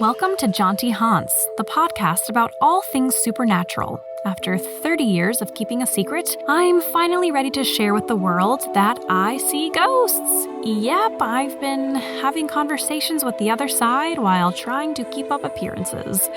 Welcome to Jaunty Haunts, the podcast about all things supernatural. After 30 years of keeping a secret, I'm finally ready to share with the world that I see ghosts. Yep, I've been having conversations with the other side while trying to keep up appearances.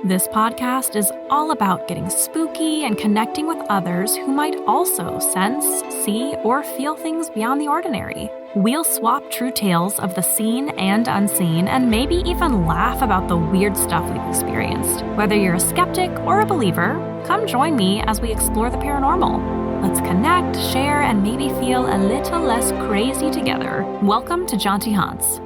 This podcast is all about getting spooky and connecting with others who might also sense, see, or feel things beyond the ordinary. We'll swap true tales of the seen and unseen, and maybe even laugh about the weird stuff we've experienced. Whether you're a skeptic or a believer, come join me as we explore the paranormal. Let's connect, share, and maybe feel a little less crazy together. Welcome to Jaunty Haunts.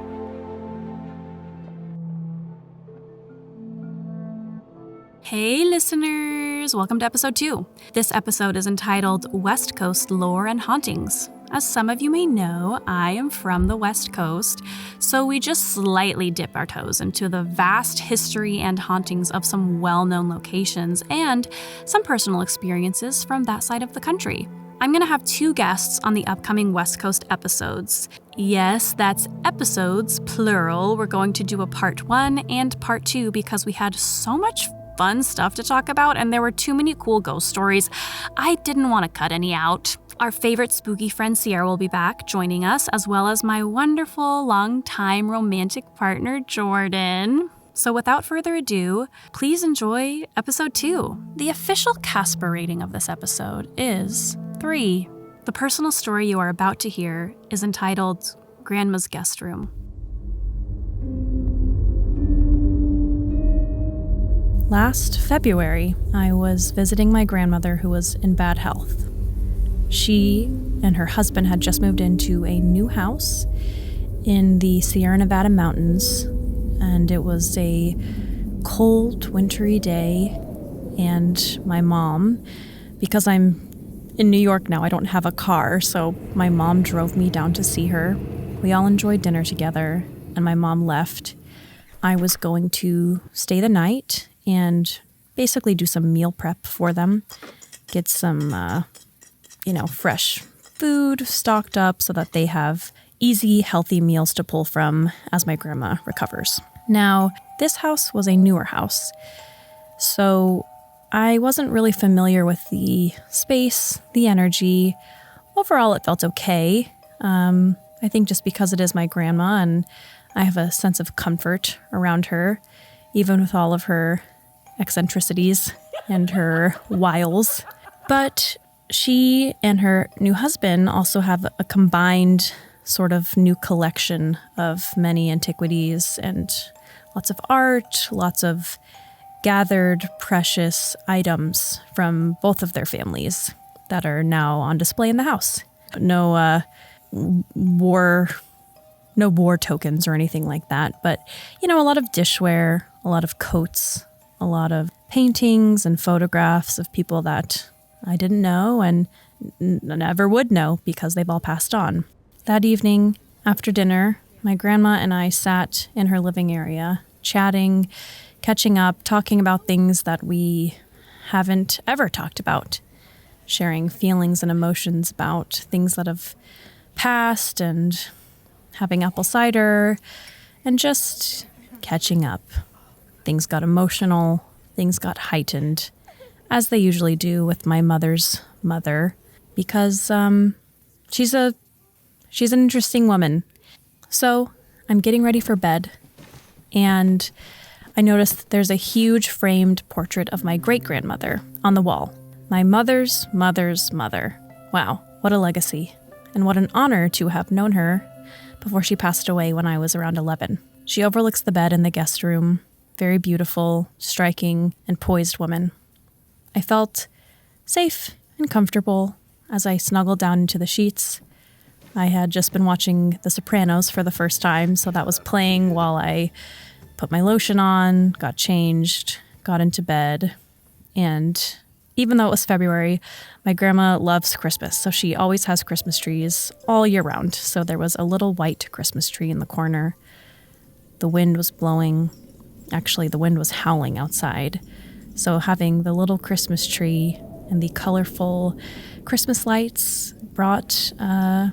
Hey listeners, welcome to episode 2. This episode is entitled West Coast Lore and Hauntings. As some of you may know, I am from the West Coast, so we just slightly dip our toes into the vast history and hauntings of some well-known locations and some personal experiences from that side of the country. I'm going to have 2 guests on the upcoming West Coast episodes. Yes, that's episodes, plural. We're going to do a part 1 and part 2 because we had so much fun stuff to talk about and there were too many cool ghost stories. I didn't want to cut any out. Our favorite spooky friend Sierra will be back joining us, as well as my wonderful longtime romantic partner Jordan. So without further ado, please enjoy episode 2. The official CASPER rating of this episode is 3. The personal story you are about to hear is entitled Grandma's Guest Room. Last February, I was visiting my grandmother who was in bad health. She and her husband had just moved into a new house in the Sierra Nevada mountains, and it was a cold, wintry day, and my mom, because I'm in New York now, I don't have a car, so my mom drove me down to see her. We all enjoyed dinner together, and my mom left. I was going to stay the night and basically do some meal prep for them, get some fresh food stocked up so that they have easy, healthy meals to pull from as my grandma recovers. Now, this house was a newer house, so I wasn't really familiar with the space, the energy. Overall, it felt okay. I think just because it is my grandma and I have a sense of comfort around her, even with all of her eccentricities and her wiles. But she and her new husband also have a combined sort of new collection of many antiquities and lots of art, lots of gathered precious items from both of their families that are now on display in the house. No war tokens or anything like that, but a lot of dishware, a lot of coats, a lot of paintings and photographs of people that I didn't know and never would know because they've all passed on. That evening, after dinner, my grandma and I sat in her living area, chatting, catching up, talking about things that we haven't ever talked about, sharing feelings and emotions about things that have passed and having apple cider and just catching up. Things got emotional, things got heightened, as they usually do with my mother's mother, because she's an interesting woman. So I'm getting ready for bed, and I noticed there's a huge framed portrait of my great-grandmother on the wall. My mother's mother's mother. Wow, what a legacy, and what an honor to have known her before she passed away when I was around 11. She overlooks the bed in the guest room. Very beautiful, striking, and poised woman. I felt safe and comfortable as I snuggled down into the sheets. I had just been watching The Sopranos for the first time, so that was playing while I put my lotion on, got changed, got into bed. And even though it was February, my grandma loves Christmas, so she always has Christmas trees all year round. So there was a little white Christmas tree in the corner. The wind was blowing. Actually, the wind was howling outside. So having the little Christmas tree and the colorful Christmas lights brought a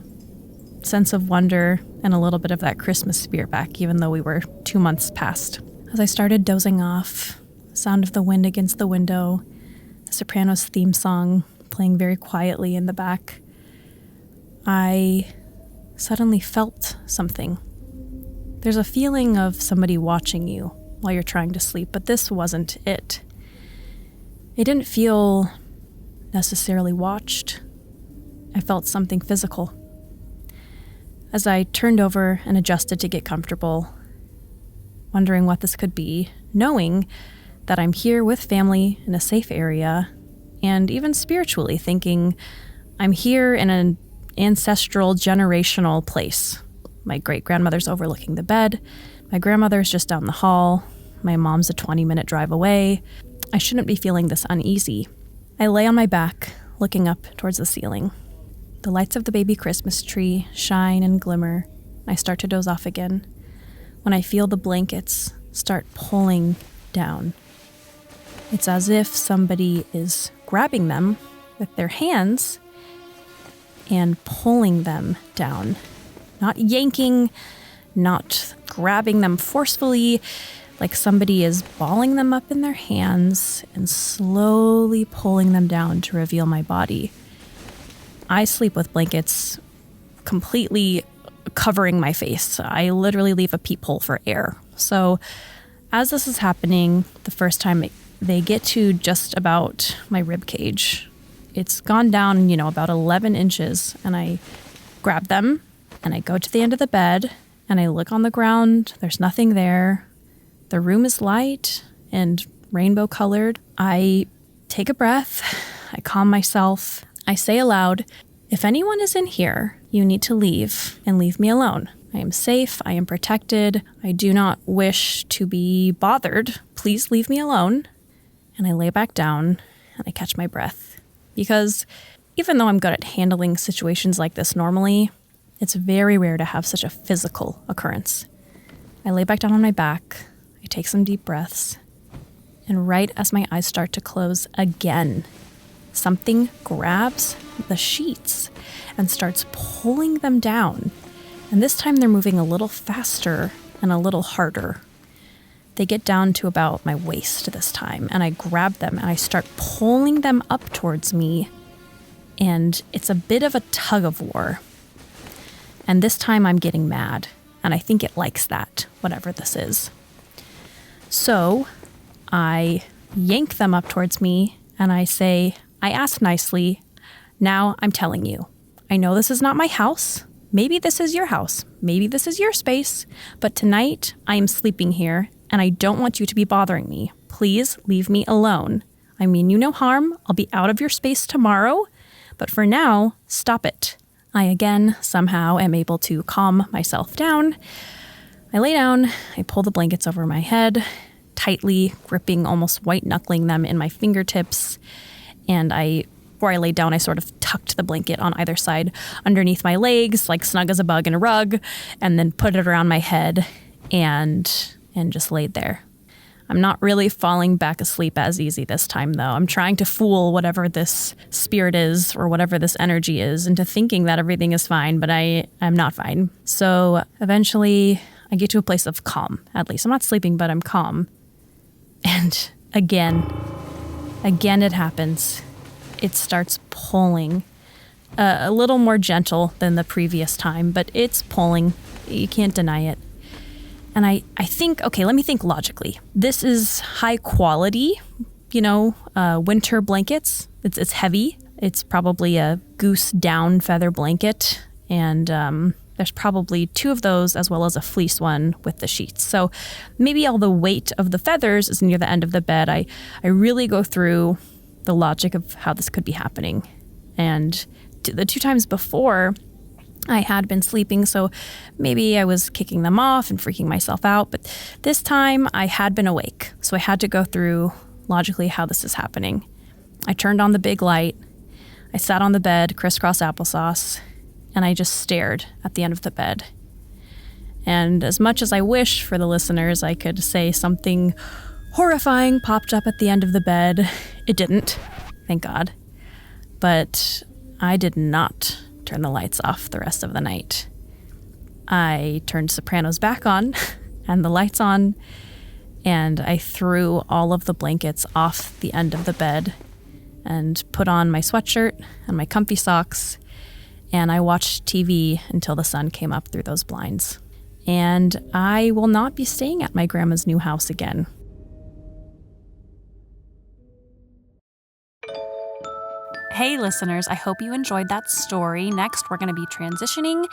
sense of wonder and a little bit of that Christmas spirit back, even though we were 2 months past. As I started dozing off, the sound of the wind against the window, the Sopranos theme song playing very quietly in the back, I suddenly felt something. There's a feeling of somebody watching you while you're trying to sleep, but this wasn't it. It didn't feel necessarily watched. I felt something physical. As I turned over and adjusted to get comfortable, wondering what this could be, knowing that I'm here with family in a safe area, and even spiritually thinking I'm here in an ancestral, generational place. My great-grandmother's overlooking the bed. My grandmother's just down the hall. My mom's a 20-minute drive away. I shouldn't be feeling this uneasy. I lay on my back, looking up towards the ceiling. The lights of the baby Christmas tree shine and glimmer. I start to doze off again when I feel the blankets start pulling down. It's as if somebody is grabbing them with their hands and pulling them down. Not yanking, not grabbing them forcefully, like somebody is balling them up in their hands and slowly pulling them down to reveal my body. I sleep with blankets completely covering my face. I literally leave a peephole for air. So as this is happening, the first time they get to just about my rib cage, it's gone down, about 11 inches, and I grab them and I go to the end of the bed and I look on the ground. There's nothing there. The room is light and rainbow colored. I take a breath. I calm myself. I say aloud, if anyone is in here, you need to leave and leave me alone. I am safe. I am protected. I do not wish to be bothered. Please leave me alone. And I lay back down and I catch my breath. Because even though I'm good at handling situations like this normally, it's very rare to have such a physical occurrence. I lay back down on my back. I take some deep breaths. And right as my eyes start to close again, something grabs the sheets and starts pulling them down. And this time they're moving a little faster and a little harder. They get down to about my waist this time, and I grab them and I start pulling them up towards me. And it's a bit of a tug of war. And this time I'm getting mad, and I think it likes that, whatever this is. So I yank them up towards me and I say, I ask nicely, now I'm telling you, I know this is not my house. Maybe this is your house. Maybe this is your space. But tonight I am sleeping here and I don't want you to be bothering me. Please leave me alone. I mean you no harm. I'll be out of your space tomorrow. But for now, stop it. I again somehow am able to calm myself down. I lay down. I pull the blankets over my head, tightly gripping, almost white knuckling them in my fingertips. And before I laid down, I sort of tucked the blanket on either side underneath my legs, like snug as a bug in a rug, and then put it around my head and just laid there. I'm not really falling back asleep as easy this time, though. I'm trying to fool whatever this spirit is or whatever this energy is into thinking that everything is fine, but I'm not fine. So eventually I get to a place of calm, at least. I'm not sleeping, but I'm calm. And again it happens. It starts pulling. A little more gentle than the previous time, but it's pulling. You can't deny it. And I think, okay, let me think logically. This is high quality, winter blankets. It's heavy. It's probably a goose down feather blanket. And there's probably 2 of those as well as a fleece one with the sheets. So maybe all the weight of the feathers is near the end of the bed. I really go through the logic of how this could be happening. And the 2 times before, I had been sleeping, so maybe I was kicking them off and freaking myself out. But this time I had been awake, so I had to go through logically how this is happening. I turned on the big light. I sat on the bed, crisscross applesauce, and I just stared at the end of the bed. And as much as I wish for the listeners I could say something horrifying popped up at the end of the bed, it didn't, thank God. But I did not turn the lights off the rest of the night. I turned Sopranos back on and the lights on, and I threw all of the blankets off the end of the bed and put on my sweatshirt and my comfy socks, and I watched TV until the sun came up through those blinds. And I will not be staying at my grandma's new house again. Hey listeners, I hope you enjoyed that story. Next, we're going to be transitioning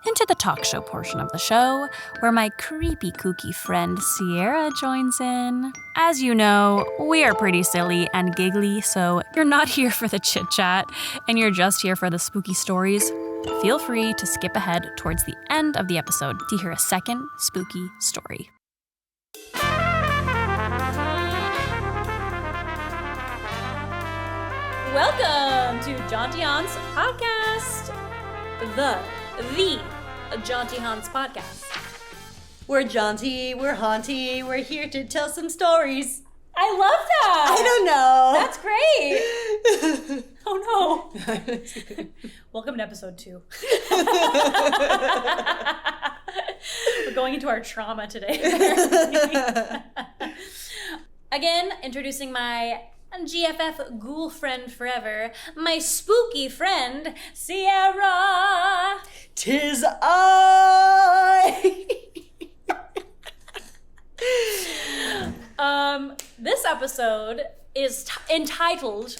into the talk show portion of the show, where my creepy kooky friend Sierra joins in. As you know, we are pretty silly and giggly, so you're not here for the chit-chat, and you're just here for the spooky stories. Feel free to skip ahead towards the end of the episode to hear a second spooky story. Welcome to Jaunty Hans Podcast, the Jaunty Hans Podcast. We're jaunty, we're haunty, we're here to tell some stories. I love that. I don't know. That's great. Oh no. Welcome to episode 2. We're going into our trauma today. Again, introducing my GFF ghoul friend forever, my spooky friend, Sierra. 'Tis I. This episode is entitled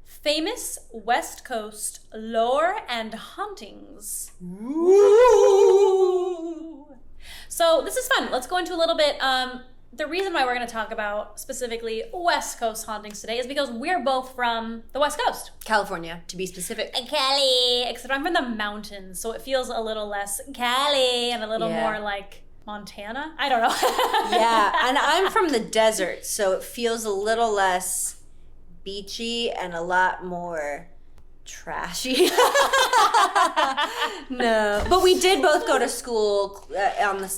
Famous West Coast Lore and Hauntings. Ooh. So this is fun. Let's go into a little bit. The reason why we're going to talk about specifically West Coast hauntings today is because we're both from the West Coast. California, to be specific. Cali. Except I'm from the mountains, so it feels a little less Cali and a little more like Montana. I don't know. Yeah, and I'm from the desert, so it feels a little less beachy and a lot more trashy. No, but we did both go to school on the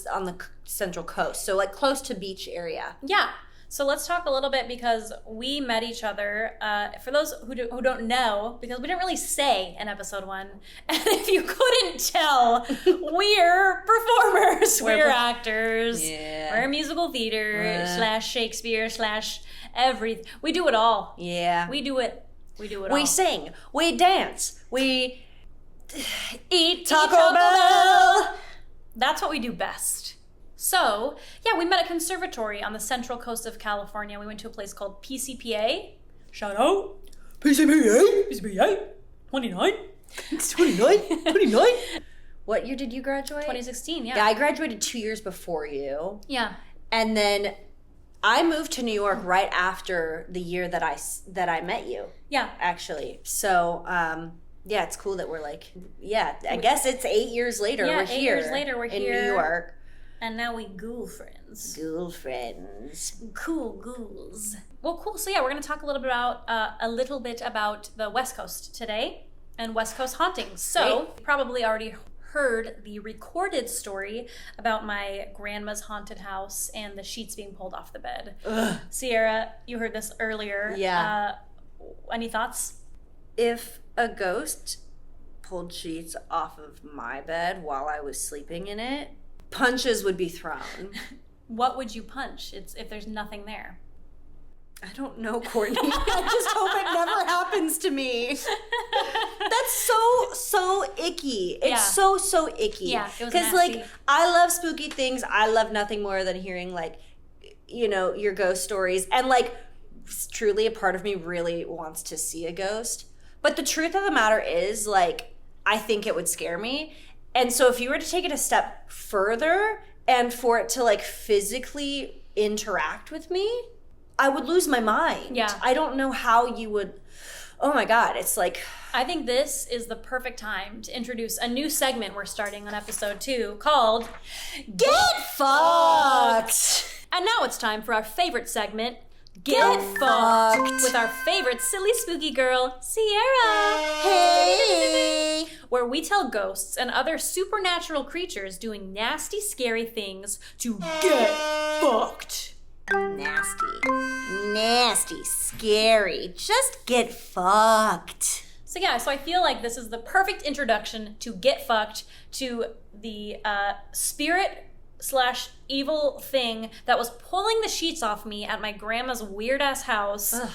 Central Coast, so like close to beach area. Yeah. So let's talk a little bit because we met each other. For those who don't know, because we didn't really say in episode 1, and if you couldn't tell, we're performers, we're actors, we're musical theater / Shakespeare / everything. We do it all. Yeah. We do it all. We sing, we dance, we eat Taco Bell. That's what we do best. So, yeah, we met at conservatory on the Central Coast of California. We went to a place called PCPA. Shout out. PCPA. 29. It's 29. What year did you graduate? 2016, yeah. Yeah, I graduated 2 years before you. Yeah. And then I moved to New York right after the year that I met you. Yeah. Actually. So, yeah, it's cool that we're like, I guess it's 8 years later. Yeah, we're here. 8 years later, we're here. In New York. And now we ghoul friends. Ghoul friends. Cool ghouls. Well, cool. So yeah, we're going to talk a little bit about the West Coast today and West Coast hauntings. So, you probably already heard the recorded story about my grandma's haunted house and the sheets being pulled off the bed. Ugh. Sierra, you heard this earlier. Yeah. Any thoughts? If a ghost pulled sheets off of my bed while I was sleeping in it, punches would be thrown. What would you punch? If there's nothing there. I don't know, Courtney. I just hope it never happens to me. That's so icky. It's so icky. Yeah, it was nasty. Because like I love spooky things. I love nothing more than hearing like, your ghost stories. And like truly a part of me really wants to see a ghost. But the truth of the matter is like I think it would scare me. And so if you were to take it a step further and for it to like physically interact with me, I would lose my mind. Yeah. I don't know how you would. Oh my God. It's like. I think this is the perfect time to introduce a new segment we're starting on episode 2 called Get Fucked. And now it's time for our favorite segment, Get Fucked, with our favorite silly spooky girl, Sierra. Hey. Where we tell ghosts and other supernatural creatures doing nasty, scary things to get fucked. Nasty, scary. Just get fucked. So yeah, so I feel like this is the perfect introduction to Get Fucked, to the spirit / evil thing that was pulling the sheets off me at my grandma's weird ass house. Ugh.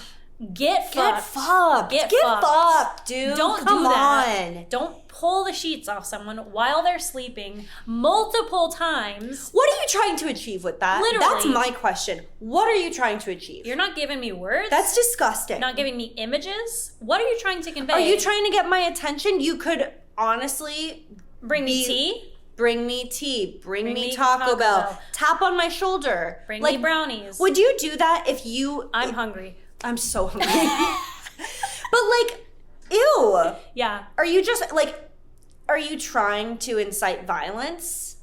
Get fucked. Get fucked, dude. Don't Come do that. on. Don't pull the sheets off someone while they're sleeping multiple times. What are you trying to achieve with that? Literally. That's my question. What are you trying to achieve? You're not giving me words. That's disgusting. Not giving me images. What are you trying to convey? Are you trying to get my attention? You could honestly bring me tea? Bring me tea. Bring me Taco Bell. Tap on my shoulder. Bring me brownies. Would you do that if you... I'm hungry. I'm so hungry. But like, ew. Yeah. Are you just like, are you trying to incite violence?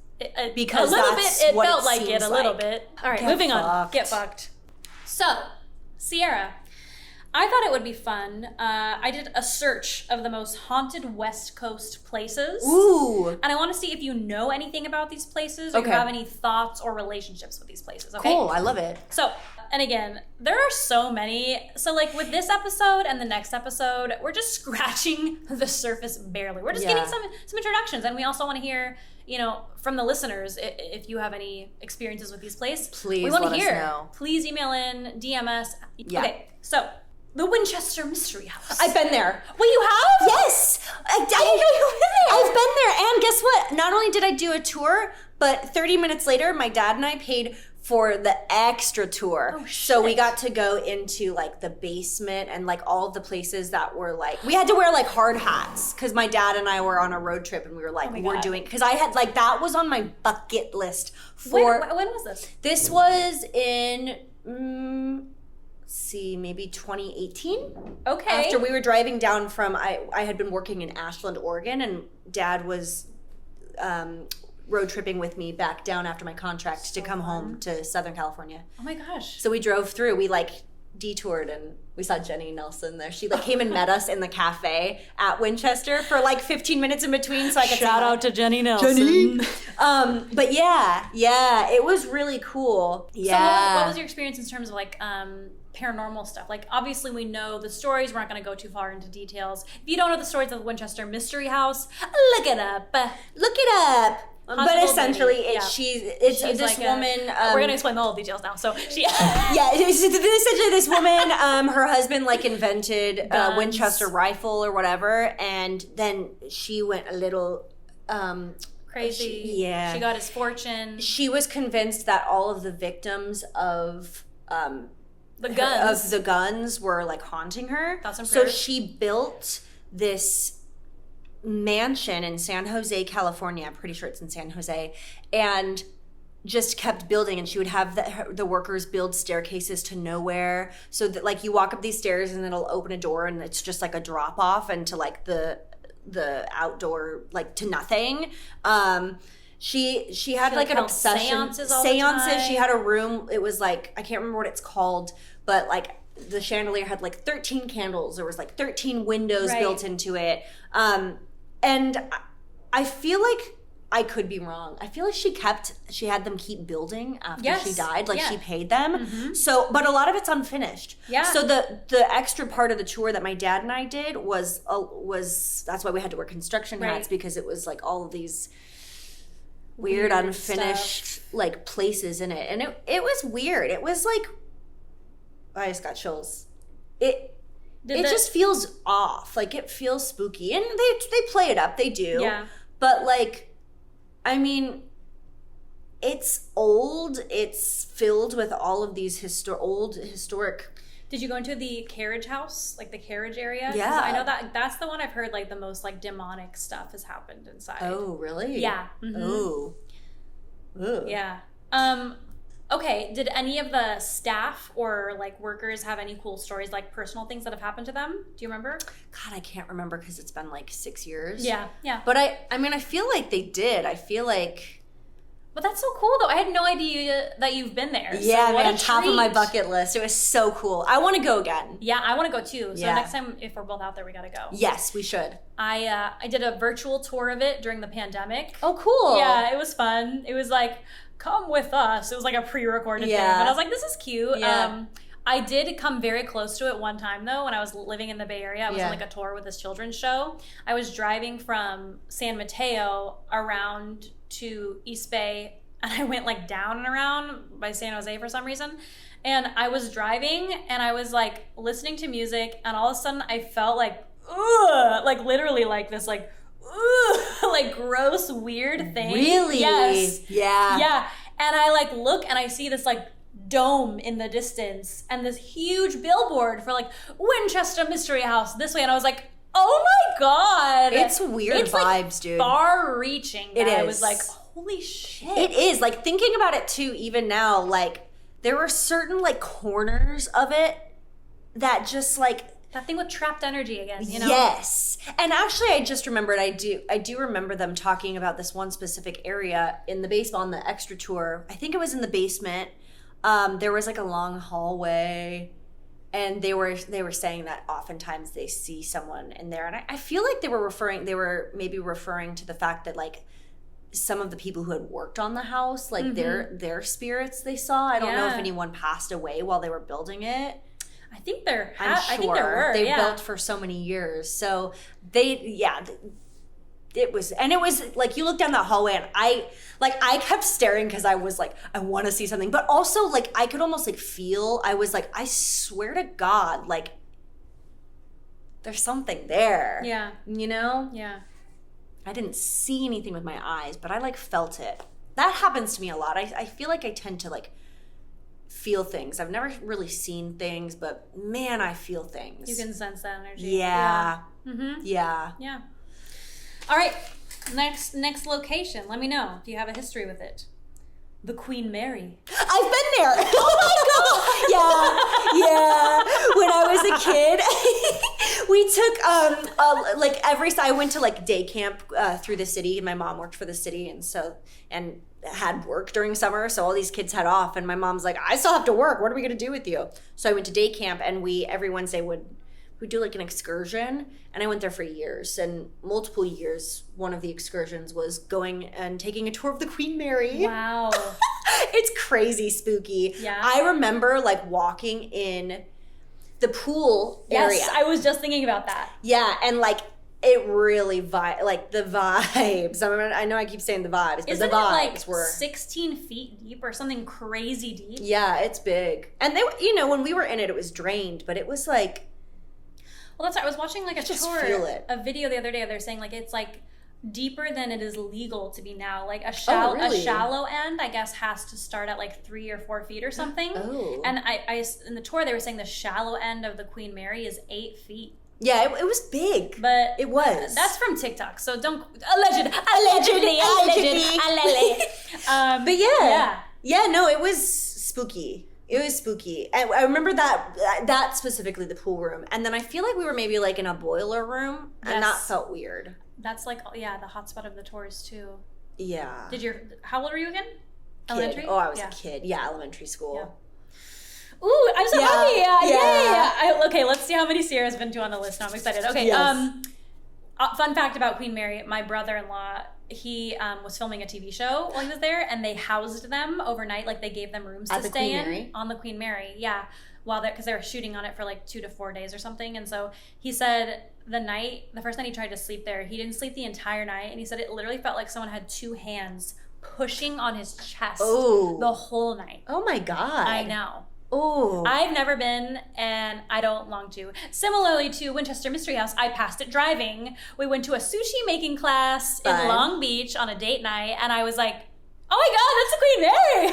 Because a little that's bit, it what felt it like seems it a little bit. All right, Get moving on. fucked. Get fucked. So, Sierra, I thought it would be fun. I did a search of the most haunted West Coast places. Ooh. And I want to see if you know anything about these places or Okay. you have any thoughts or relationships with these places. Okay? Cool. I love it. So, and again, there are so many. So, like with this episode and the next episode, we're just scratching the surface barely. We're just getting some introductions, and we also want to hear, you know, from the listeners if you have any experiences with these places. Please we want to let us hear. know. Please email in, DM us. Yeah. Okay, so the Winchester Mystery House. I've been there. Wait, you have? Yes. I didn't know you were there. I've been there, and guess what? Not only did I do a tour, but 30 minutes later, my dad and I paid for the extra tour. Oh, so we shit. got to go into like the basement and like all of the places that were like, we had to wear like hard hats because my dad and I were on a road trip and we were like, my we're God. doing, because I had like, that was on my bucket list for, When was this? this was in, see, maybe 2018. Okay. After we were driving down from, I had been working in Ashland, Oregon, and Dad was road tripping with me back down after my contract to come home to Southern California. Oh my gosh. So we drove through. We like detoured and we saw Jenny Nelson there. She like came and met us in the cafe at Winchester for like 15 minutes in between, so I could Shout say, out to Jenny Nelson. but yeah, it was really cool. Yeah. So what was your experience in terms of like paranormal stuff? Like obviously we know the stories. We're not going to go too far into details. If you don't know the stories of the Winchester Mystery House, look it up. Look it up. But Haunted essentially, lady. it's She's this like woman. we're gonna explain the whole details now. So she, Yeah, it's essentially this woman. Her husband like invented a Guns. Winchester rifle or whatever, and then she went a little crazy. yeah. She got his fortune. She was convinced that all of the victims of The guns. of the guns were like haunting her. Thoughts and So prayers? she built this mansion in San Jose, California. I'm pretty sure it's in San Jose, and just kept building. And she would have the workers build staircases to nowhere, so that like you walk up these stairs and it'll open a door and it's just like a drop off into like the outdoor, like to nothing. She had like an held obsession. seances all the time. She had a room. It was like, I can't remember what it's called, but like the chandelier had like 13 candles. There was like 13 windows Right. built into it. And I feel like I could be wrong. I feel like she had them keep building after Yes. she died. Like Yeah. she paid them. So, but a lot of it's unfinished. Yeah. So the extra part of the tour that my dad and I did was that's why we had to wear construction hats, Right. because it was like all of these weird unfinished like places in it. And it was weird. It was like, I just got chills. It just feels off. Like it feels spooky. And they play it up. They do. Yeah. But like, I mean, it's old. It's filled with all of these old historic. Did you go into the carriage house, like the carriage area? 'Cause Yeah. I know that's the one I've heard like the most like demonic stuff has happened inside. Oh, really? Yeah. Mhm. Oh. Ooh. Yeah. Okay, did any of the staff or like workers have any cool stories, like personal things that have happened to them? Do you remember? God, I can't remember because it's been like 6 years. Yeah. But I mean, I feel like they did. I feel like, But that's so cool though. I had no idea that you've been there. yeah, so what man, a top of my treat. bucket list. It was so cool. I want to go again. Yeah, I want to go too. So Yeah. next time, if we're both out there, we gotta go. Yes, we should. I did a virtual tour of it during the pandemic. Oh, cool. Yeah, it was fun. It was like, come with us. It was like a pre-recorded thing. Yeah. But I was like, this is cute. Yeah. I did come very close to it one time though when I was living in the Bay Area. I was Yeah. on like a tour with this children's show. I was driving from San Mateo around to East Bay and I went like down and around by San Jose for some reason. And I was driving and I was like listening to music, and all of a sudden I felt like, ugh, like literally like this like, ugh, like gross weird thing. Really? Yes. Yeah. Yeah. And I like look and I see this like dome in the distance and this huge billboard for like Winchester Mystery House this way, and I was like, oh my God. It's weird vibes, like dude. Far reaching. It is. I was like, holy shit. It is. Like thinking about it too, even now, like there were certain like corners of it that just like that thing with trapped energy again, you know? Yes. And actually I just remembered I do remember them talking about this one specific area in the basement on the extra tour. I think it was in the basement. There was like a long hallway, and they were saying that oftentimes they see someone in there, and I feel like they were maybe referring to the fact that like some of the people who had worked on the house, like their spirits they saw. I don't know if anyone passed away while they were building it. I think there. I'm sure I think there were. They built for so many years, so it was like you look down that hallway, and I kept staring because I was like, I want to see something, but also like I could almost like feel. I was like, I swear to God, like there's something there. Yeah. You know. Yeah. I didn't see anything with my eyes, but I like felt it. That happens to me a lot. I feel like I tend to like feel things. I've never really seen things, but man, I feel things. You can sense that energy. Yeah. Mm-hmm. Yeah. Yeah. All right. Next location. Let me know if you have a history with it. The Queen Mary. I've been there. Oh my God. Yeah. When I was a kid, we took like I went to like day camp through the city. My mom worked for the city, and had work during summer, so all these kids had off, and my mom's like, I still have to work. What are we gonna do with you? So I went to day camp, and we every Wednesday would do like an excursion, and I went there for years, and multiple years. One of the excursions was going and taking a tour of the Queen Mary. Wow. It's crazy spooky. Yeah. I remember like walking in the pool area. Yes, I was just thinking about that. Yeah, and like it really like the vibes. I know I keep saying the vibes, but Isn't the vibes it like were 16 feet deep or something crazy deep? Yeah, it's big. And they, when we were in it, it was drained, but it was like. Well, that's right. I was watching like feel it. a video the other day. They're saying like it's like deeper than it is legal to be now. Like a really? shallow end, I guess, has to start at like 3 or 4 feet or something. Oh. And I in the tour they were saying the shallow end of the Queen Mary is 8 feet. Yeah, it was big. But it was. That's from TikTok, so don't allegedly. But yeah. No, it was spooky. It was spooky. And I remember that specifically, the pool room. And then I feel like we were maybe like in a boiler room, and that felt weird. That's like the hotspot of the tours too. Yeah. How old were you again? Kid. Elementary? Oh, I was a kid. Yeah, elementary school. Yeah. Ooh, I'm so happy. Yeah. Okay, let's see how many Sierra's been to on the list. Now I'm excited. Okay, yes. Fun fact about Queen Mary, my brother-in-law, he was filming a TV show while he was there, and they housed them overnight. Like, they gave them rooms to stay in on the Queen Mary. Yeah, because they were shooting on it for like 2 to 4 days or something. And so he said the first night he tried to sleep there, he didn't sleep the entire night, and he said it literally felt like someone had 2 hands pushing on his chest the whole night. Oh my God. I know. Oh. I've never been, and I don't long to. Similarly to Winchester Mystery House, I passed it driving. We went to a sushi making class in Long Beach on a date night, and I was like, oh my God, that's the Queen Mary!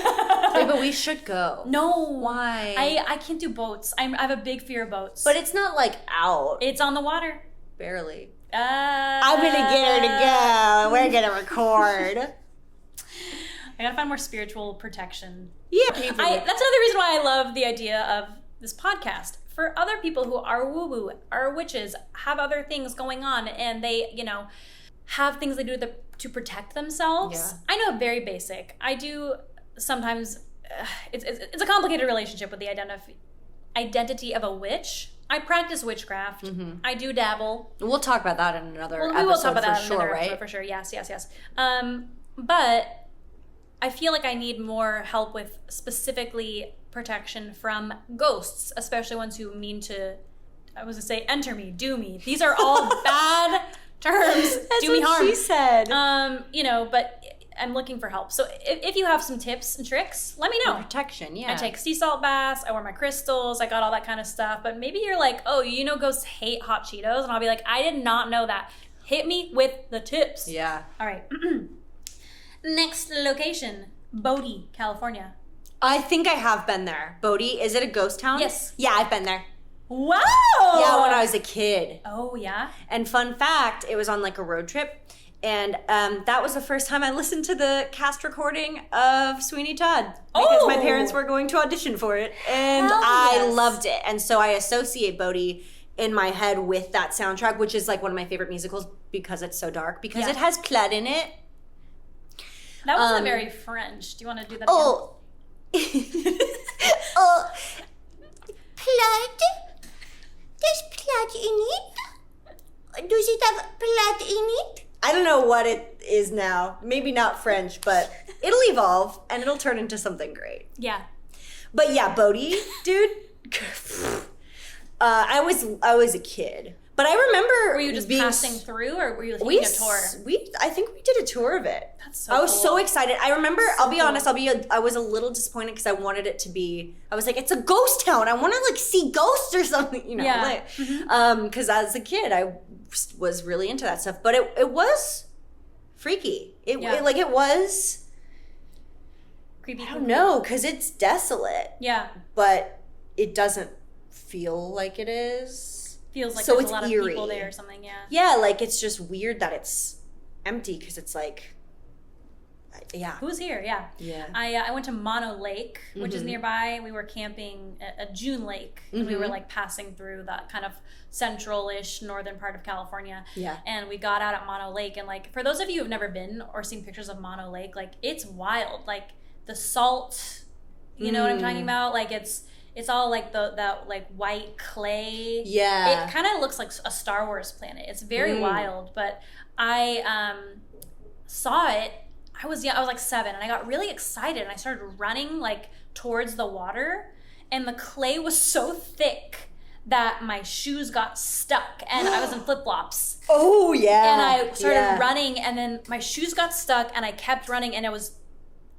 Wait, but we should go. No. Why? I can't do boats. I have a big fear of boats. But it's not like out. It's on the water. Barely. I'm gonna get her to go. We're gonna record. I gotta find more spiritual protection. Yeah. That's another reason why I love the idea of this podcast. For other people who are woo-woo, are witches, have other things going on, and they, have things they do to protect themselves. Yeah. I know very basic. I do sometimes, it's a complicated relationship with the identity of a witch. I practice witchcraft. Mm-hmm. I do dabble. We'll talk about that in another episode. We will talk about that for in sure, another right? episode for sure. Yes. But I feel like I need more help with specifically protection from ghosts, especially ones who mean to, enter me, do me. These are all bad terms. That's do me what harm. she said. But I'm looking for help. So if you have some tips and tricks, let me know. Protection, yeah. I take sea salt baths. I wear my crystals. I got all that kind of stuff. But maybe you're like, oh, you know, ghosts hate hot Cheetos. And I'll be like, I did not know that. Hit me with the tips. Yeah. All right. Next location, Bodie, California. I think I have been there. Bodie, is it a ghost town? Yes. Yeah, I've been there. Wow. Yeah, when I was a kid. Oh, yeah? And fun fact, it was on like a road trip. And that was the first time I listened to the cast recording of Sweeney Todd. Because my parents were going to audition for it. And I loved it. And so I associate Bodie in my head with that soundtrack, which is like one of my favorite musicals because it's so dark. Because it has blood in it. That wasn't very French. Do you want to do that again? Oh. Blood? There's blood in it? Does it have blood in it? I don't know what it is now. Maybe not French, but it'll evolve and it'll turn into something great. Yeah. But yeah, Bodie, dude. I was a kid. But I remember Were you just passing through or were you taking a tour? I think we did a tour of it. That's so I was cool. so excited. I remember, I'll be honest, I was a little disappointed because I wanted it to be, I was like, it's a ghost town. I want to like see ghosts or something, you know. Yeah. Because as a kid, I was really into that stuff. But it was freaky. It was Creepy. I don't know, because it's desolate. Yeah. But it doesn't feel like it is. Feels like so there's it's a lot eerie. of people there or something, yeah. Yeah, like it's just weird that it's empty because it's like, yeah. Who's here? Yeah. Yeah. I went to Mono Lake, which is nearby. We were camping at June Lake, and we were like passing through that kind of central-ish northern part of California. Yeah. And we got out at Mono Lake, and like for those of you who've never been or seen pictures of Mono Lake, like it's wild. Like the salt, you know what I'm talking about? Like it's all like that like white clay. Yeah. It kind of looks like a Star Wars planet. It's very wild, but I saw it. I was like 7 and I got really excited and I started running like towards the water and the clay was so thick that my shoes got stuck and I was in flip-flops. Oh yeah. And I started running and then my shoes got stuck and I kept running and I was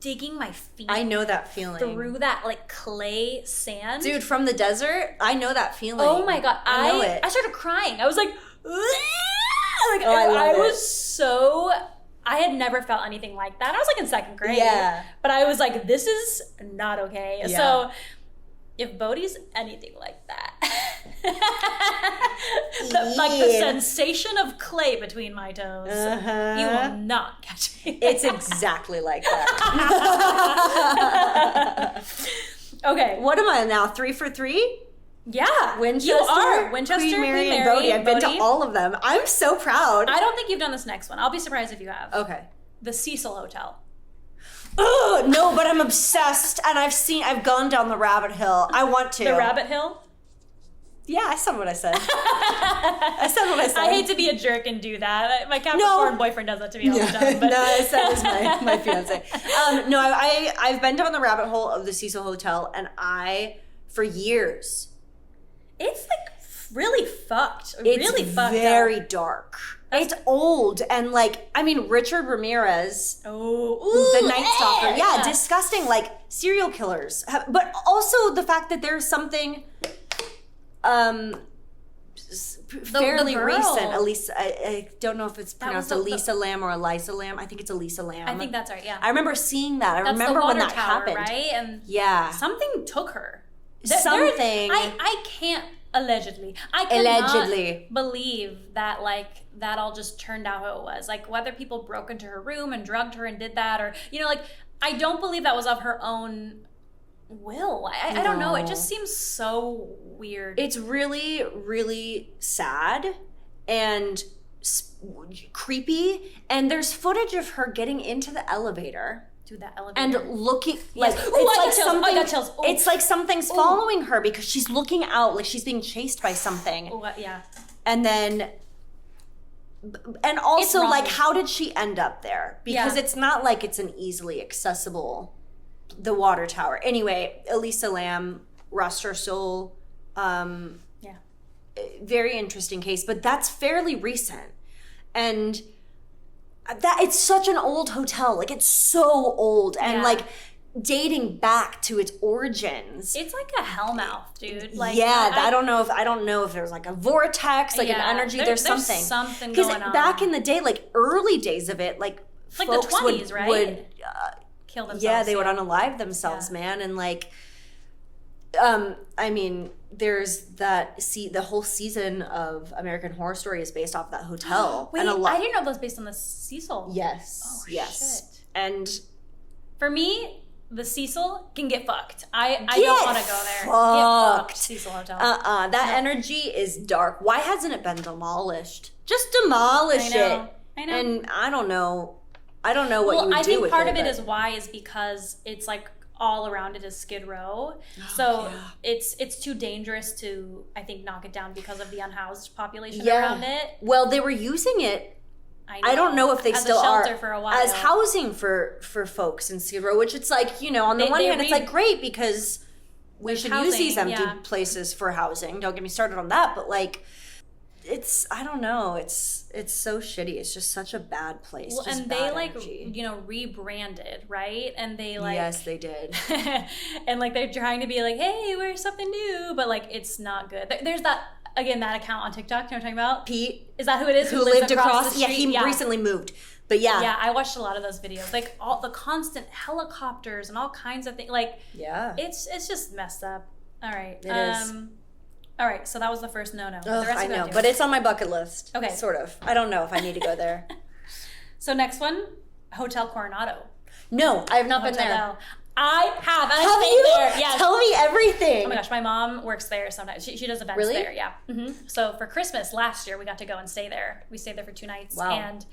digging my feet. I know that feeling. Through that like clay sand. Dude, from the desert, I know that feeling. Oh my God. I know it. I started crying. I was like, I was so, I had never felt anything like that. I was like in 2nd grade. Yeah. But I was like, this is not okay. Yeah. So if Bodhi's anything like that, like the sensation of clay between my toes, you will not catch me. It's exactly like that. Okay. What am I now? 3 for 3? Yeah. Winchester, You are. Winchester, Queen Mary, Queen and Mary, Bodhi. I've been to Bodhi. all of them. I'm so proud. I don't think you've done this next one. I'll be surprised if you have. Okay. The Cecil Hotel. Ugh, no, but I'm obsessed, and I've gone down the rabbit hill. I want to. The Rabbit Hill? Yeah, I said what I said. I said what I said. I hate to be a jerk and do that. My Capricorn boyfriend does that to me all the time. But. No, I said it's my fiance. No, I've been down the rabbit hole of the Cecil Hotel, and for years. It's like really fucked. It's really fucked very up. dark. It's old and like, I mean, Richard Ramirez, the Night Stalker. Yeah, disgusting, like serial killers. But also the fact that there's something fairly girl. recent. Elisa, I don't know if it's pronounced was Elisa Lamb or Elisa Lamb. I think it's Elisa Lamb. I think that's right, yeah. I remember seeing that. That's remember the when water that tower, happened. right? And yeah. something took her. Something. I can't allegedly. I cannot believe that like that all just turned out how it was. Like whether people broke into her room and drugged her and did that, or like I don't believe that was of her own will. I don't know. It just seems so weird. It's really, really sad and creepy. And there's footage of her getting into the elevator. Dude, that elevator. And looking like Ooh, it's like something. I got chills. Ooh. It's like something's following her because she's looking out, like she's being chased by something. Ooh, yeah. And then, and also like, how did she end up there? Because it's not like it's an easily accessible, the water tower. Anyway, Elisa Lamb, rest her soul. Very interesting case, but that's fairly recent. And that it's such an old hotel. Like, it's so old and like dating back to its origins. It's like a hellmouth, dude. Like, I don't know if there's like a vortex, like an energy. There's something going on. Back in the day, like early days of it, like the folks 20s, right? would kill themselves. Yeah, they would unalive themselves, man, and like. I mean, there's the whole season of American Horror Story is based off that hotel. Wait, I didn't know that was based on the Cecil. Yes. Oh, yes. Shit. And for me, the Cecil can get fucked. I don't want to go there. Fucked. Get fucked, Cecil Hotel. That energy is dark. Why hasn't it been demolished? Just demolish it. I know. And I don't know what you would do with it. I think part of it is because it's like all around it is Skid Row. So it's too dangerous to, I think, knock it down because of the unhoused population around it. Well, they were using it. I don't know if they still are for a while. as housing for folks in Skid Row, which it's like, on the one hand, it's like great because we should use these empty places for housing. Don't get me started on that, but like, I don't know. It's so shitty. It's just such a bad place. Well, and they like, rebranded, right? And they like, yes, they did. And like, they're trying to be like, hey, we're something new, but like, it's not good. There's that account on TikTok. You know what I'm talking about? Pete. Is that who it is? Who lived across the street? He recently moved. But yeah, I watched a lot of those videos. Like all the constant helicopters and all kinds of things. Like, it's just messed up. All right, it is. All right, so that was the first no-no. I know, but it's on my bucket list. Okay. Sort of. I don't know if I need to go there. So next one, Hotel Coronado. No, I have not been there. I have. And have you? There. Yes. Tell me everything. Oh my gosh, my mom works there sometimes. She does events there, yeah. Mm-hmm. So for Christmas last year, we got to go and stay there. We stayed there for 2 nights. Wow. And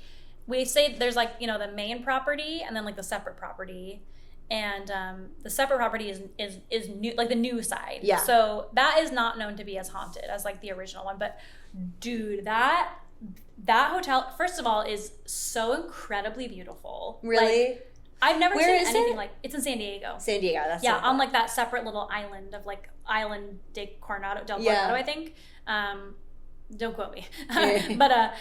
we stayed, there's like, the main property and then like the separate property. And the separate property is new, like the new side. Yeah. So that is not known to be as haunted as like the original one. But dude, that hotel, first of all, is so incredibly beautiful. Really? Like, I've never seen anything like it's in San Diego. San Diego, that's on like that separate little island of like Island del Coronado, I think. Don't quote me. But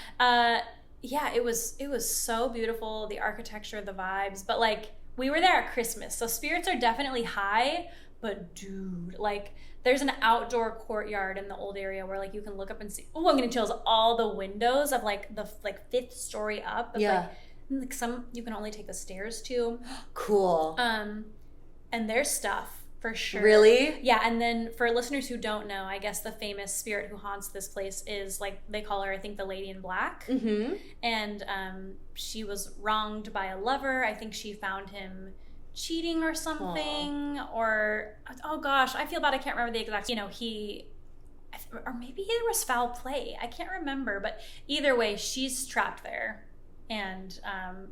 it was so beautiful, the architecture, the vibes, but like we were there at Christmas, so spirits are definitely high, but dude, like there's an outdoor courtyard in the old area where like you can look up and see, I'm getting chills, all the windows of like the 5th story up. Like some you can only take the stairs to. Cool. And there's stuff for sure. Really? Yeah. And then for listeners who don't know, I guess the famous spirit who haunts this place is like they call her, I think, the Lady in Black. Mm-hmm. And she was wronged by a lover. I think she found him cheating or something. Aww. Or oh gosh, I feel bad. I can't remember the exact. Or maybe there was foul play. I can't remember. But either way, she's trapped there. And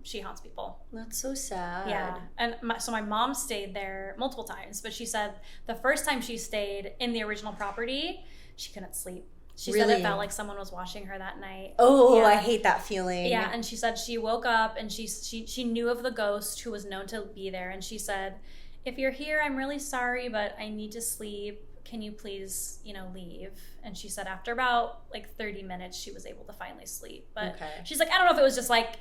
she haunts people. That's so sad. Yeah. And so my mom stayed there multiple times, but she said the first time she stayed in the original property, she couldn't sleep. She said it felt like someone was watching her that night. Oh, yeah. I hate that feeling. Yeah, and she said she woke up and she knew of the ghost who was known to be there, and she said, if you're here, I'm really sorry, but I need to sleep. Can you please, leave? And she said after about like 30 minutes, she was able to finally sleep. But she's like, I don't know if it was just like,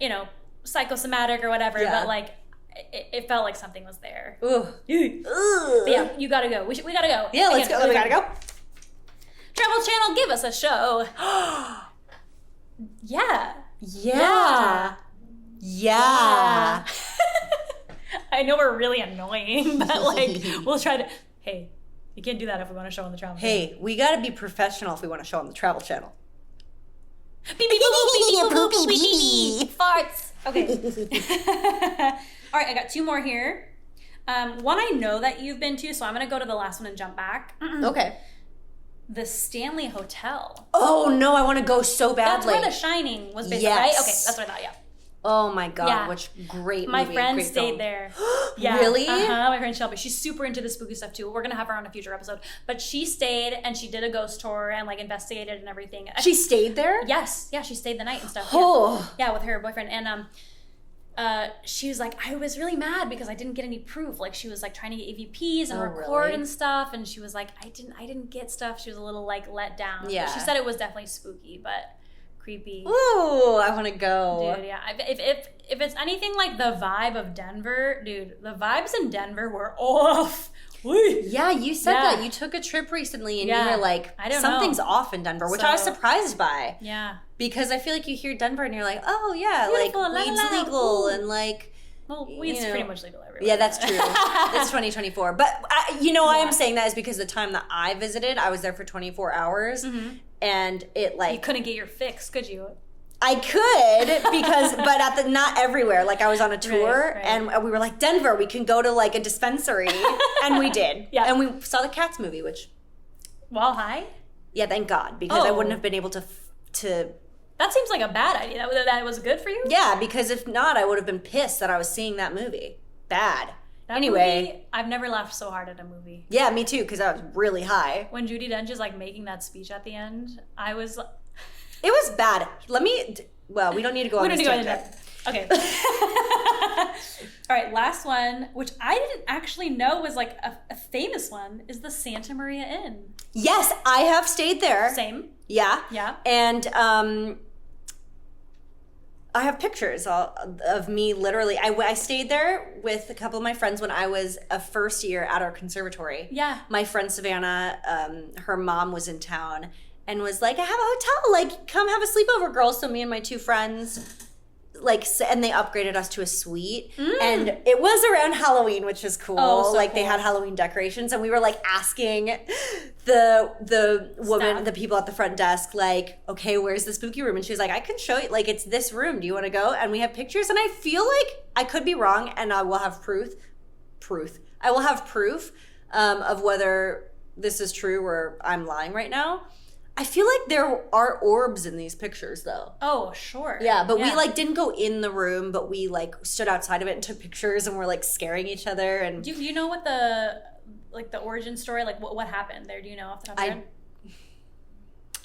psychosomatic or whatever, but like it felt like something was there. Ooh. But yeah, you gotta go. We gotta go. Yeah, let's go. We gotta go. Travel Channel, give us a show. Yeah. I know we're really annoying, but like we'll try to. Hey. You can't do that if we want to show on the Travel Channel. Hey, we got to be professional if we want to show on the Travel Channel. Beep, beep, boop, boop, beep, beep, beep. Farts. Okay. All right, I got 2 more here. One I know that you've been to, so I'm going to go to the last one and jump back. Okay. The Stanley Hotel. Oh, no, I want to go so badly. That's where The Shining was based, right? Okay, that's what I thought, yeah. Oh my God, which great movie. My friend stayed there. Yeah. Really? My friend Shelby. She's super into the spooky stuff too. We're going to have her on a future episode. But she stayed and she did a ghost tour and like investigated and everything. She stayed there? Yes. Yeah, she stayed the night and stuff. Oh. Yeah, with her boyfriend. And she was like, I was really mad because I didn't get any proof. Like she was like trying to get EVPs and record and stuff. And she was like, I didn't get stuff. She was a little like let down. Yeah. But she said it was definitely spooky, but creepy. Ooh, I want to go. Dude, yeah. If it's anything like the vibe of Denver, dude, the vibes in Denver were off. Yeah, you said that. You took a trip recently and you were like, something's off in Denver, which I was surprised by. Yeah. Because I feel like you hear Denver and you're like, oh, yeah, beautiful, like, weed's legal and like... Well, weed's pretty much legal everywhere. Yeah, that's true. It's 2024. But why I'm saying that is because the time that I visited, I was there for 24 hours. Mm-hmm. And it like... You couldn't get your fix, could you? I could because, but not everywhere. Like I was on a tour and we were like, Denver, we can go to like a dispensary. And we did. Yeah. And we saw the Cats movie, which... While high? Yeah, thank God. Because I wouldn't have been able to... That seems like a bad idea. That was good for you? Yeah, because if not, I would have been pissed that I was seeing that movie. Bad. That movie, I've never laughed so hard at a movie. Yeah, me too, because I was really high. When Judi Dench is like making that speech at the end, I was... It was bad. Well, we don't need to go on this tangent. Okay. All right, last one, which I didn't actually know was like a famous one, is the Santa Maria Inn. Yes, I have stayed there. Same. Yeah. Yeah. And I have pictures of me literally. I stayed there with a couple of my friends when I was a first year at our conservatory. Yeah. My friend Savannah, her mom was in town and was like, I have a hotel. Like, come have a sleepover, girls. So me and my two friends... and they upgraded us to a suite, and it was around Halloween, which was cool. Oh, so cool. They had Halloween decorations, and we were like asking the woman, the people at the front desk, like, okay, where's the spooky room? And she was like, I can show you, like, it's this room. Do you want to go? And we have pictures, and I feel like I could be wrong, and I will have proof. I will have proof of whether this is true or I'm lying right now. I feel like there are orbs in these pictures, though. Oh, sure. Yeah, but we, like, didn't go in the room, but we, like, stood outside of it and took pictures and were, like, scaring each other. And do you know what the origin story, like, what happened there? Do you know off the top of your head?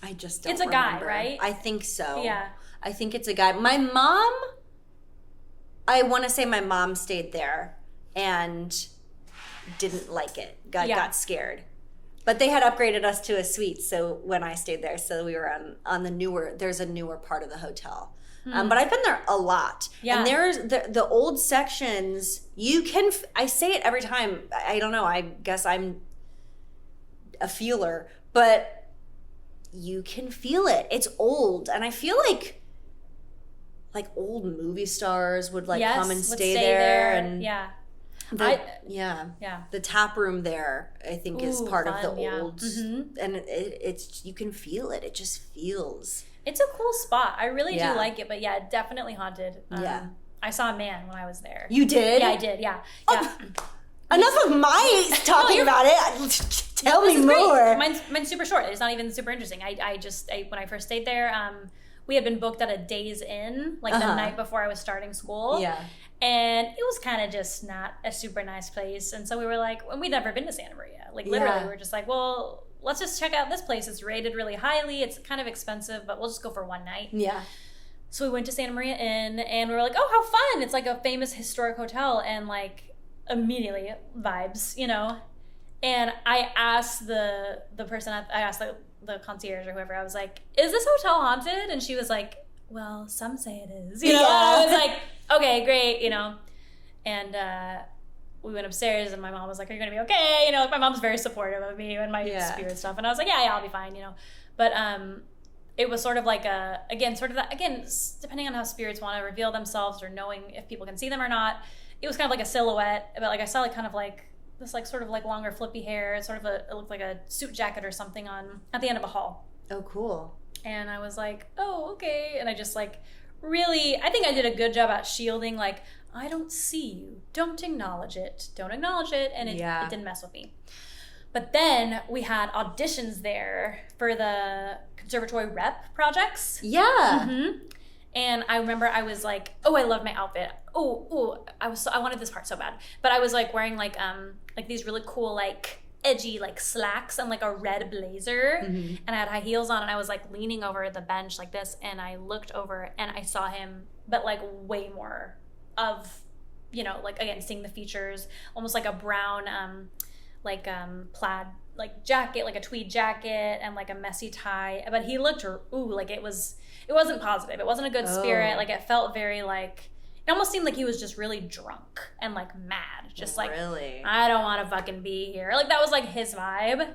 I just don't remember. It's a guy, right? I think so. Yeah. I think it's a guy. My mom, I want to say my mom stayed there and didn't like it. Got scared. But they had upgraded us to a suite, so when I stayed there, so we were on the newer. There's a newer part of the hotel, but I've been there a lot. Yeah. And there's the old sections. You can. I say it every time. I don't know. I guess I'm a feeler, but you can feel it. It's old, and I feel like old movie stars would come and stay there, and yeah. The tap room there, I think, is part of the old, and it's you can feel it. It just feels. It's a cool spot. I really do like it, but yeah, definitely haunted. I saw a man when I was there. You did? Yeah, I did. Yeah. Oh, enough of my talking about it. Tell me more. Mine's super short. It's not even super interesting. I when I first stayed there, we had been booked at a Days Inn, the night before I was starting school. Yeah. And it was kind of just not a super nice place. And so we were like, and we'd never been to Santa Maria. Literally, we were just like, well, let's just check out this place. It's rated really highly. It's kind of expensive, but we'll just go for one night. Yeah. So we went to Santa Maria Inn, and we were like, oh, how fun. It's like a famous historic hotel. And immediately, vibes, And I asked the person, I asked the concierge or whoever, I was like, is this hotel haunted? And she was like, well, some say it is. I was like, okay, great, And we went upstairs, and my mom was like, are you going to be okay? My mom's very supportive of me and my spirit stuff. And I was like, yeah, I'll be fine, But it was sort of like depending on how spirits want to reveal themselves or knowing if people can see them or not, it was kind of like a silhouette. But I saw this sort of longer flippy hair. It looked like a suit jacket or something at the end of a hall. Oh, cool. And I was like, oh, okay. And I just really, I think I did a good job at shielding, I don't see you. Don't acknowledge it. Don't acknowledge it. And it didn't mess with me. But then we had auditions there for the conservatory rep projects. Yeah. Mm-hmm. And I remember I was like, oh, I love my outfit. I wanted this part so bad. But I was wearing these really cool edgy slacks and a red blazer, and I had high heels on, and I was leaning over the bench like this, and I looked over and I saw him, but way more of, again, seeing the features, almost like a brown like plaid like jacket, like a tweed jacket and like a messy tie. But he looked like it wasn't positive. It wasn't a good spirit. Like it felt very like it almost seemed like he was just really drunk and like mad. Just like really? I don't want to fucking be here. Like that was like his vibe.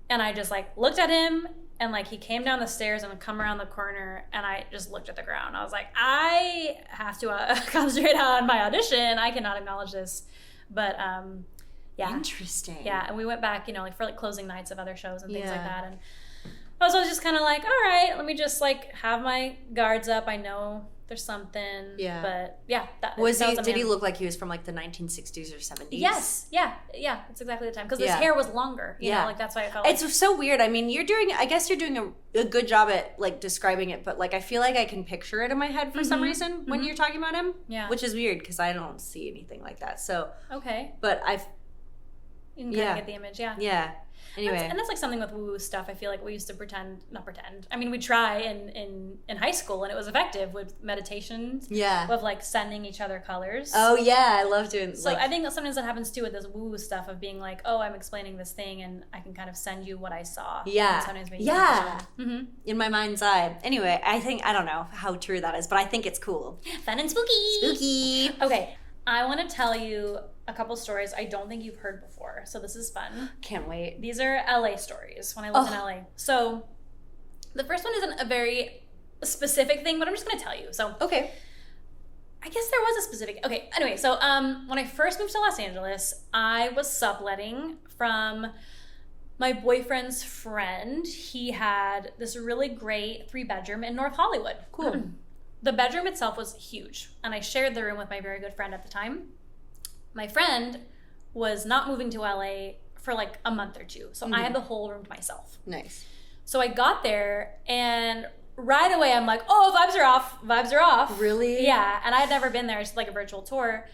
And I just like looked at him and like he came down the stairs and come around the corner and I just looked at the ground. I was like, I have to concentrate on my audition. I cannot acknowledge this. But yeah. Interesting. Yeah, and we went back, you know, like for like closing nights of other shows and things like that. And I was just kind of like, all right, let me just like have my guards up. I know there's something. Yeah. But yeah. Did he look like he was from like the 1960s or 70s? Yes. Yeah. That's exactly the time. Because his hair was longer. You know, like that's why I felt like. It's so weird. I mean, I guess you're doing a good job at like describing it, but like I feel like I can picture it in my head for some reason when you're talking about him. Yeah. Which is weird because I don't see anything like that. So. Okay. But you can kind of get the image, yeah. Yeah. Anyway. And that's like something with woo-woo stuff. I feel like we used to not pretend. I mean, we try in high school, and it was effective with meditations. Yeah. Of like sending each other colors. Oh, yeah. I love doing So I think sometimes that happens too with this woo-woo stuff of being like, oh, I'm explaining this thing, and I can kind of send you what I saw. Yeah. Yeah. In my mind's eye. Anyway, I don't know how true that is, but I think it's cool. Fun and spooky. Spooky. Okay. I want to tell you a couple stories I don't think you've heard before. So this is fun. Can't wait. These are LA stories when I lived in LA. So the first one isn't a very specific thing, but I'm just going to tell you. So okay. I guess there was a specific. Okay. Anyway, so when I first moved to Los Angeles, I was subletting from my boyfriend's friend. He had this really great 3-bedroom in North Hollywood. Cool. The bedroom itself was huge, and I shared the room with my very good friend at the time. My friend was not moving to LA for like a month or two, so I had the whole room to myself. Nice. So I got there, and right away I'm like, oh, vibes are off. Vibes are off. Really? Yeah, and I had never been there. It's like a virtual tour.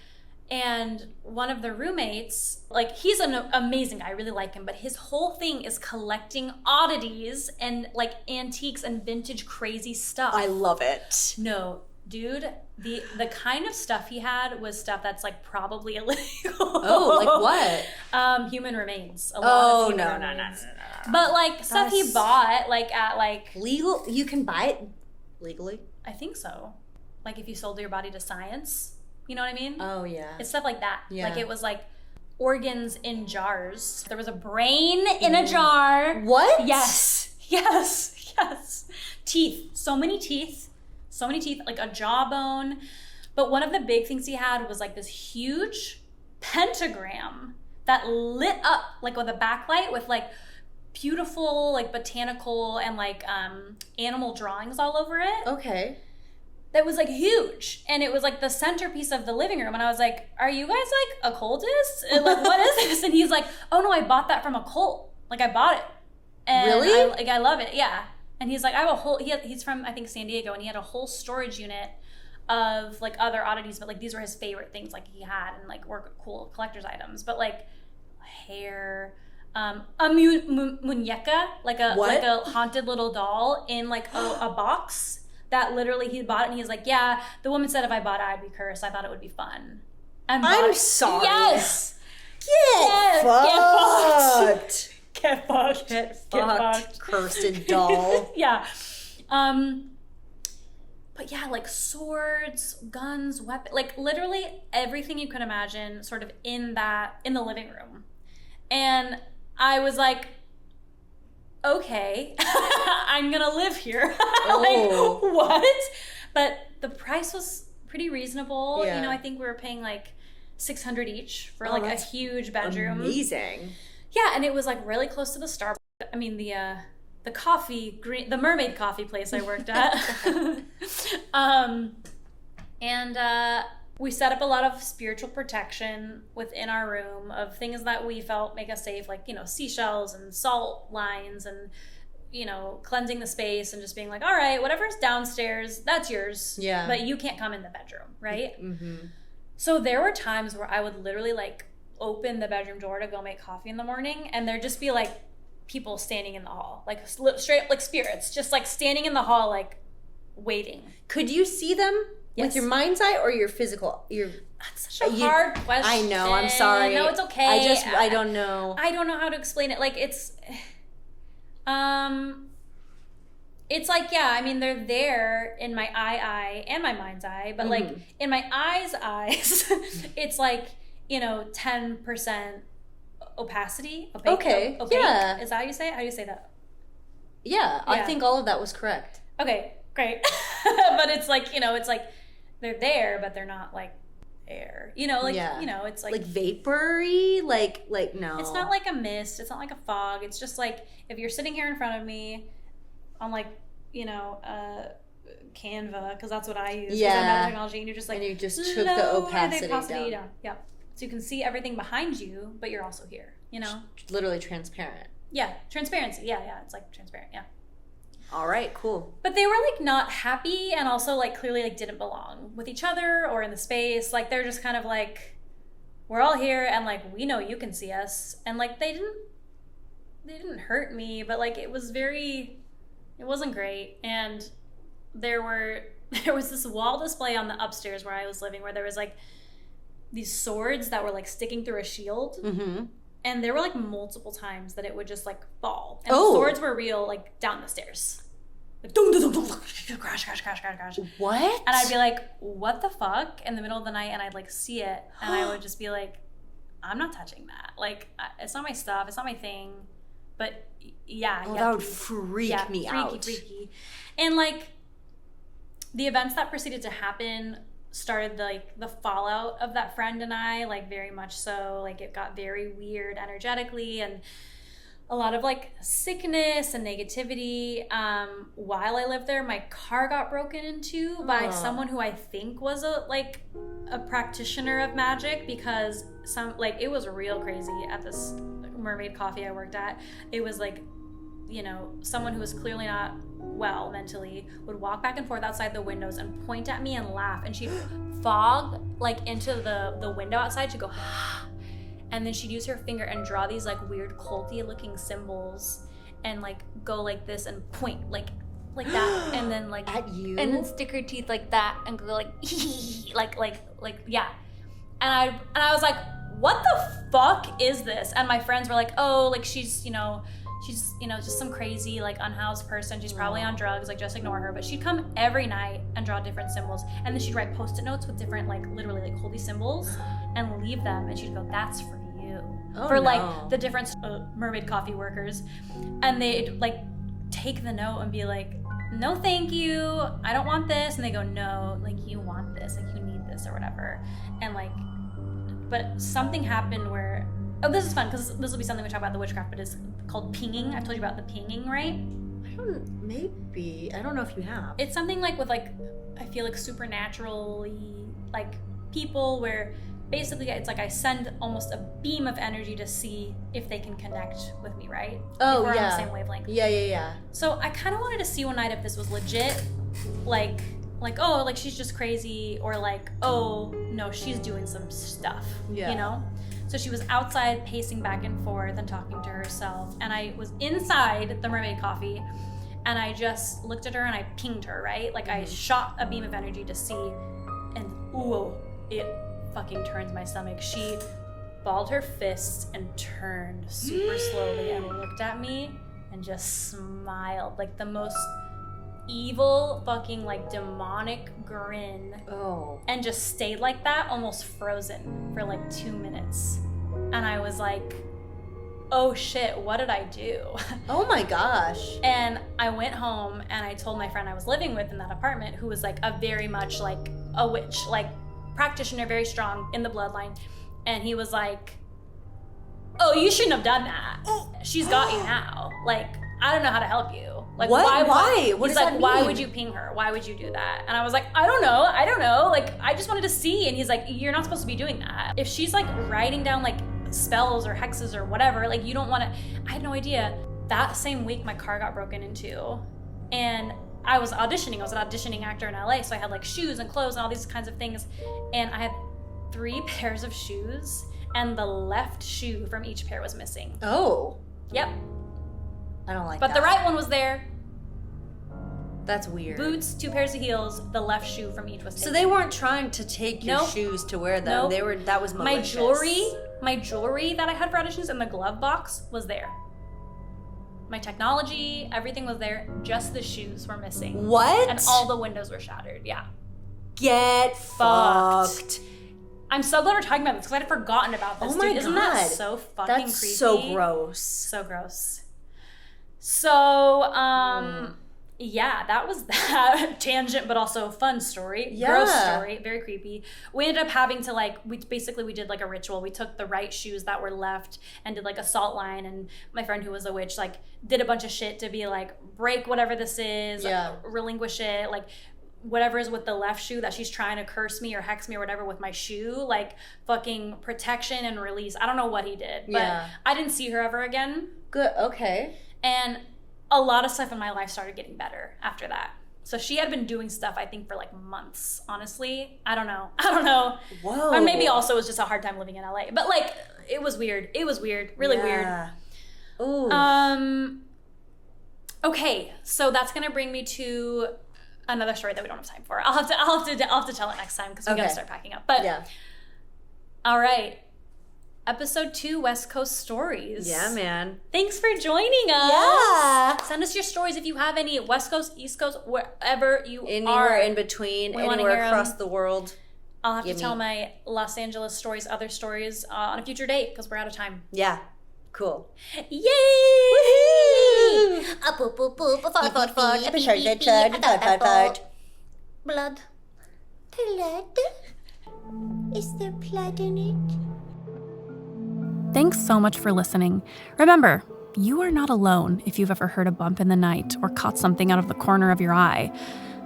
And one of the roommates, like he's an amazing guy, I really like him, but his whole thing is collecting oddities and like antiques and vintage crazy stuff. I love it. No, dude, the kind of stuff he had was stuff that's like probably illegal. Oh, like what? Human remains. No. But like stuff he bought like at like legal. You can buy it legally. I think so. Like if you sold your body to science. You know what I mean? Oh, yeah. It's stuff like that. Yeah. Like it was like organs in jars. There was a brain in a jar. What? Yes. Teeth. So many teeth. Like a jawbone. But one of the big things he had was like this huge pentagram that lit up like with a backlight with like beautiful like botanical and like animal drawings all over it. Okay. That was like huge, and it was like the centerpiece of the living room. And I was like, "Are you guys like occultists? And, like, what is this?" And he's like, "Oh no, I bought that from a cult. Like I bought it." And really? I love it. Yeah. And he's like, "I have a whole." He's from I think San Diego, and he had a whole storage unit of like other oddities, but like these were his favorite things like he had, and like were cool collector's items. But like hair, a muñeca, like a haunted little doll in like a box. That literally he bought it, and he's like, yeah, the woman said if I bought it, I'd be cursed. I thought it would be fun. I'm sorry. Yes. Get fucked. Cursed doll. Yeah. But yeah, like swords, guns, weapons, like literally everything you could imagine sort of in the living room. And I was like, okay, I'm gonna live here. Like, what? But the price was pretty reasonable. Yeah. You know, I think we were paying like $600 each for like a huge bedroom. Amazing. Yeah, and it was like really close to the Starbucks. I mean, the mermaid coffee place I worked at. And we set up a lot of spiritual protection within our room of things that we felt make us safe, like, you know, seashells and salt lines and, you know, cleansing the space and just being like, all right, whatever's downstairs, that's yours. Yeah. But you can't come in the bedroom, right? Mm-hmm. So there were times where I would literally like open the bedroom door to go make coffee in the morning, and there'd just be like people standing in the hall, like straight up like spirits, just like standing in the hall, like waiting. Could you see them? Yes. With your mind's eye or your physical? That's such a hard question. I know. I'm sorry. No, it's okay. I don't know. I don't know how to explain it. Like it's like, yeah, I mean, they're there in my eye and my mind's eye, but like in my eyes, it's like, 10% opacity. Okay. Opaque. Yeah. Is that how you say it? How do you say that? Yeah, I think all of that was correct. Okay, great. But it's like, it's like they're there, but they're not like air. It's like vapory, like no. It's not like a mist. It's not like a fog. It's just like if you're sitting here in front of me on like, Canva, because that's what I use. Yeah. Technology, and you're just like, and you just took the opacity down. Yeah. So you can see everything behind you, but you're also here. Literally transparent. Yeah, transparency. Yeah. It's like transparent. Yeah. All right, cool. But they were like not happy, and also like clearly like didn't belong with each other or in the space. Like they're just kind of like, we're all here, and like we know you can see us, and like they didn't hurt me, but like it wasn't great. And there was this wall display on the upstairs where I was living, where there was like these swords that were like sticking through a shield. Mm-hmm. And there were like multiple times that it would just like fall. And the swords were real, like down the stairs. Like, crash. What? And I'd be like, what the fuck? In the middle of the night, and I'd like see it. And I would just be like, I'm not touching that. Like, it's not my stuff. It's not my thing. But yeah. Oh, that would freak me out. Freaky. And like, the events that proceeded to happen started like the fallout of that friend and I, like very much so. Like it got very weird energetically, and a lot of like sickness and negativity. While I lived there, my car got broken into by someone who I think was a practitioner of magic, because it was real crazy at this Mermaid Coffee I worked at. It was like, someone who was clearly not well mentally would walk back and forth outside the windows and point at me and laugh, and she'd fog like into the window outside. She'd go and then she'd use her finger and draw these like weird culty looking symbols and like go like this and point like that, and then like at you, and then stick her teeth like that and go like like yeah. And I was like, what the fuck is this? And my friends were like, oh, like she's just some crazy like unhoused person. She's probably on drugs, like just ignore her. But she'd come every night and draw different symbols, and then she'd write post-it notes with different like literally like holy symbols and leave them, and she'd go, that's for you. Like the different Mermaid Coffee workers. And they'd like take the note and be like, no thank you, I don't want this. And they go, no, like you want this, like you need this or whatever. And like, but something happened where, this is fun because this will be something we talk about the witchcraft, but it's called pinging. I've told you about the pinging, right? Maybe. I don't know if you have. It's something like with like, I feel like supernaturally like people, where basically it's like I send almost a beam of energy to see if they can connect with me, right? Oh, if we're yeah. on the same wavelength. Yeah. So I kind of wanted to see one night if this was legit, like, oh, like she's just crazy, or like, oh, no, she's doing some stuff, So she was outside pacing back and forth and talking to herself, and I was inside the Mermaid Coffee, and I just looked at her and I pinged her, right? Like I shot a beam of energy to see, and ooh, it fucking turns my stomach. She balled her fists and turned super slowly and looked at me and just smiled, like the most evil fucking like demonic grin. And just stayed like that, almost frozen for like 2 minutes. And I was like, oh shit, what did I do? Oh my gosh. And I went home and I told my friend I was living with in that apartment, who was like a very much like a witch, like practitioner, very strong in the bloodline. And he was like, oh, you shouldn't have done that. She's got you now. Like, I don't know how to help you. Like, why? What he's does like, that mean? why would you ping her? Why would you do that? And I was like, I don't know. Like, I just wanted to see. And he's like, you're not supposed to be doing that. If she's like writing down like spells or hexes or whatever, like you don't want to. I had no idea. That same week, my car got broken into, and I was auditioning. I was an auditioning actor in LA, so I had like shoes and clothes and all these kinds of things. And I had 3 pairs of shoes, and the left shoe from each pair was missing. Oh. Yep. I don't like but that. the right one was there. That's weird. Boots, 2 pairs of heels, the left shoe from each was taken. So they weren't trying to take your shoes to wear them. Nope. That was malicious. My jewelry that I had for auditions in the glove box was there. My technology, everything was there. Just the shoes were missing. What? And all the windows were shattered. Yeah. Get fucked. I'm so glad we're talking about this because I'd forgotten about this. Oh my dude. Isn't God. that so fucking That's creepy? so gross. So gross. So, yeah, that was that tangent, but also fun story. Yeah. Gross story. Very creepy. We ended up having to we did like a ritual. We took the right shoes that were left and did like a salt line. And my friend who was a witch did a bunch of shit to be like, break whatever this is, relinquish it, whatever is with the left shoe that she's trying to curse me or hex me or whatever with my shoe, fucking protection and release. I don't know what he did, but I didn't see her ever again. Good. Okay. And a lot of stuff in my life started getting better after that. So she had been doing stuff, I think, for months, honestly. I don't know. Whoa. Or maybe also it was just a hard time living in LA. But it was weird. It was weird. Really weird. Ooh. Okay, so that's gonna bring me to another story that we don't have time for. I'll have to tell it next time because we gotta start packing up. But all right. Episode 2, West Coast Stories. Yeah, man. Thanks for joining us. Yeah. Send us your stories if you have any. West Coast, East Coast, wherever you are. Anywhere in between, anywhere across the world. I'll have to tell my Los Angeles stories, other stories on a future date because we're out of time. Yeah. Cool. Yay! Woohoo! Up, up, up, up, fart. Blood. Blood. Is there blood in it? Thanks so much for listening. Remember, you are not alone if you've ever heard a bump in the night or caught something out of the corner of your eye.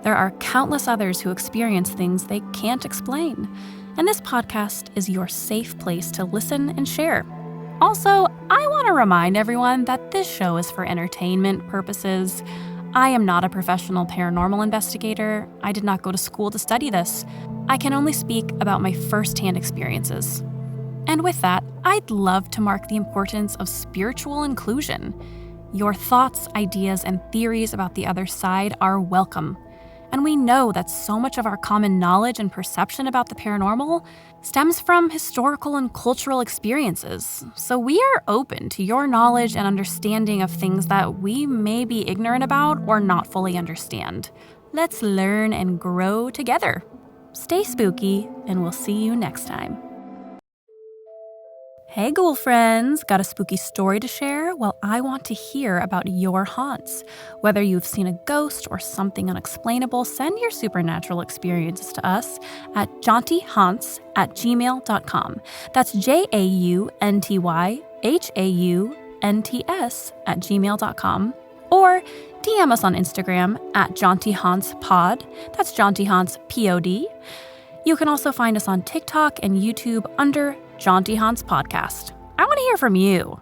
There are countless others who experience things they can't explain. And this podcast is your safe place to listen and share. Also, I want to remind everyone that this show is for entertainment purposes. I am not a professional paranormal investigator. I did not go to school to study this. I can only speak about my firsthand experiences. And with that, I'd love to mark the importance of spiritual inclusion. Your thoughts, ideas, and theories about the other side are welcome. And we know that so much of our common knowledge and perception about the paranormal stems from historical and cultural experiences. So we are open to your knowledge and understanding of things that we may be ignorant about or not fully understand. Let's learn and grow together. Stay spooky, and we'll see you next time. Hey ghoul friends, got a spooky story to share? Well, I want to hear about your haunts. Whether you've seen a ghost or something unexplainable, send your supernatural experiences to us at jauntyhaunts@gmail.com. That's JAUNTYHAUNTS@gmail.com. Or DM us on Instagram at jauntyhauntspod. That's jauntyhaunts_pod. You can also find us on TikTok and YouTube under Jaunty Haunts Podcast. I want to hear from you.